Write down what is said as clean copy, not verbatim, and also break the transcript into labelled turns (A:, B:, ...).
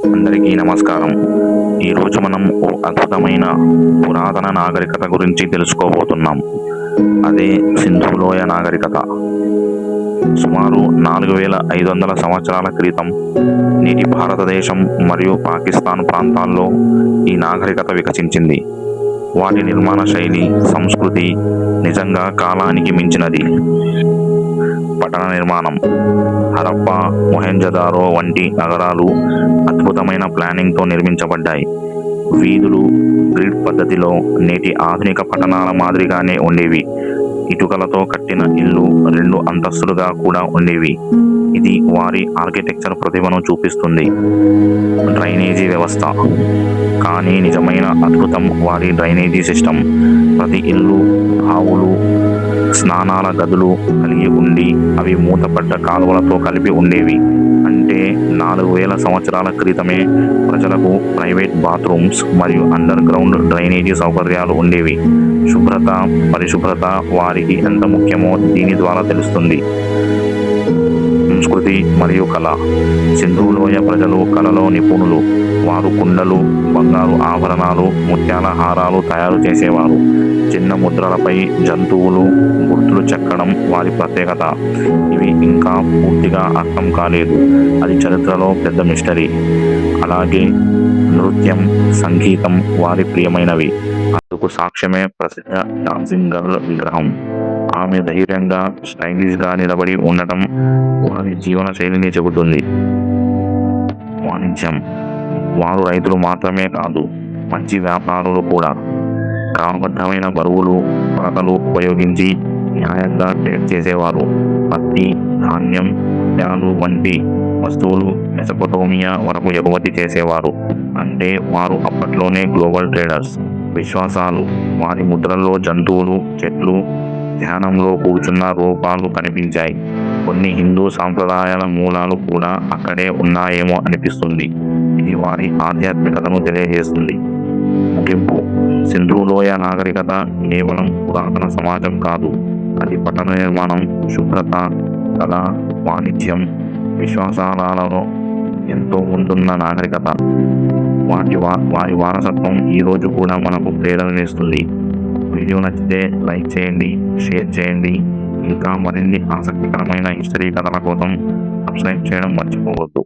A: అందరికీ నమస్కారం. ఈరోజు మనం ఓ అద్భుతమైన పురాతన నాగరికత గురించి తెలుసుకోబోతున్నాం. అదే సింధు లోయ నాగరికత. సుమారు 4500 సంవత్సరాల క్రితం నేటి భారతదేశం మరియు పాకిస్తాన్ ప్రాంతాల్లో ఈ నాగరికత వికసించింది. వాటి నిర్మాణ శైలి, సంస్కృతి నిజంగా కాలానికి మించినది. పట్టణ నిర్మాణం. హరప్పా, మొహెంజదారో వంటి నగరాలు అద్భుతమైన ప్లానింగ్తో నిర్మించబడ్డాయి. వీధులు గ్రిడ్ పద్ధతిలో నేటి ఆధునిక పట్టణాల మాదిరిగానే ఉండేవి. ఇటుకలతో కట్టిన ఇళ్ళు 2 అంతస్తులుగా కూడా ఉండేవి. ఇది వారి ఆర్కిటెక్చర్ ప్రతిభను చూపిస్తుంది. డ్రైనేజీ వ్యవస్థ. కానీ నిజమైన అద్భుతం వారి డ్రైనేజీ సిస్టమ్. ప్రతి ఇల్లు బావులు, స్నానాల గదులు కలిగి ఉండి అవి మూతపడ్డ కాలువలతో కలిపి ఉండేవి. అంటే 4000 సంవత్సరాల క్రితమే ప్రజలకు ప్రైవేట్ బాత్రూమ్స్ మరియు అండర్ గ్రౌండ్ డ్రైనేజీ సౌకర్యాలు ఉండేవి. శుభ్రత, పరిశుభ్రత వారికి ఎంత ముఖ్యమో దీని ద్వారా తెలుస్తుంది. సంస్కృతి మరియు కళ. సింధు లోయ ప్రజలు కళలో నిపుణులు. వారు కుండలు, బంగారు ఆభరణాలు, ముత్యాల హారాలు తయారు చేసేవారు. చిన్న ముద్రలపై జంతువులు గుర్తులు చెక్కడం వారి ప్రత్యేకత. ఇవి ఇంకా పూర్తిగా అర్థం కాలేదు. అది చరిత్రలో పెద్ద మిస్టరీ. అలాగే నృత్యం, సంగీతం వారి ప్రియమైనవి. అందుకు సాక్ష్యమే ప్రసిద్ధ డాన్సింగ్ గర్ల్ విగ్రహం. ఆమె ధైర్యంగా, స్టైలిష్గా నిలబడి ఉండటం వారి జీవన శైలిని చెబుతుంది. వాణిజ్యం. వారు రైతులు మాత్రమే కాదు, మంచి వ్యాపారులు కూడా. క్రమబద్ధమైన బరువులు, కొలతలు ఉపయోగించి న్యాయంగా ట్రేడ్ చేసేవారు. పత్తి, ధాన్యం, ముత్యాలు వంటి వస్తువులు మెసొపొటేమియా వరకు ఎగుమతి చేసేవారు. అంటే వారు అప్పట్లోనే గ్లోబల్ ట్రేడర్స్. విశ్వాసాలు. వారి ముద్రల్లో జంతువులు, చెట్లు, ధ్యానంలో కూర్చున్న రూపాలు కనిపించాయి. కొన్ని హిందూ సాంప్రదాయాల మూలాలు కూడా అక్కడే ఉన్నాయేమో అనిపిస్తుంది. ఇది వారి ఆధ్యాత్మికతను తెలియజేస్తుంది. ముగింపు. సింధు లోయ నాగరికత కేవలం పురాతన సమాజం కాదు, అది పట్టణ నిర్మాణం, శుభ్రత, కళ, వాణిజ్యం, విశ్వాసాలలో ఎంతో ముందున్న నాగరికత. వారి వారసత్వం ఈరోజు కూడా మనకు ప్రేరణనిస్తుంది. వీడియో నచ్చితే లైక్ చేయండి, షేర్ చేయండి. ఇంకా మరిన్ని ఆసక్తికరమైన హిస్టరీ కథల కోసం సబ్స్క్రైబ్ చేయడం మర్చిపోవద్దు.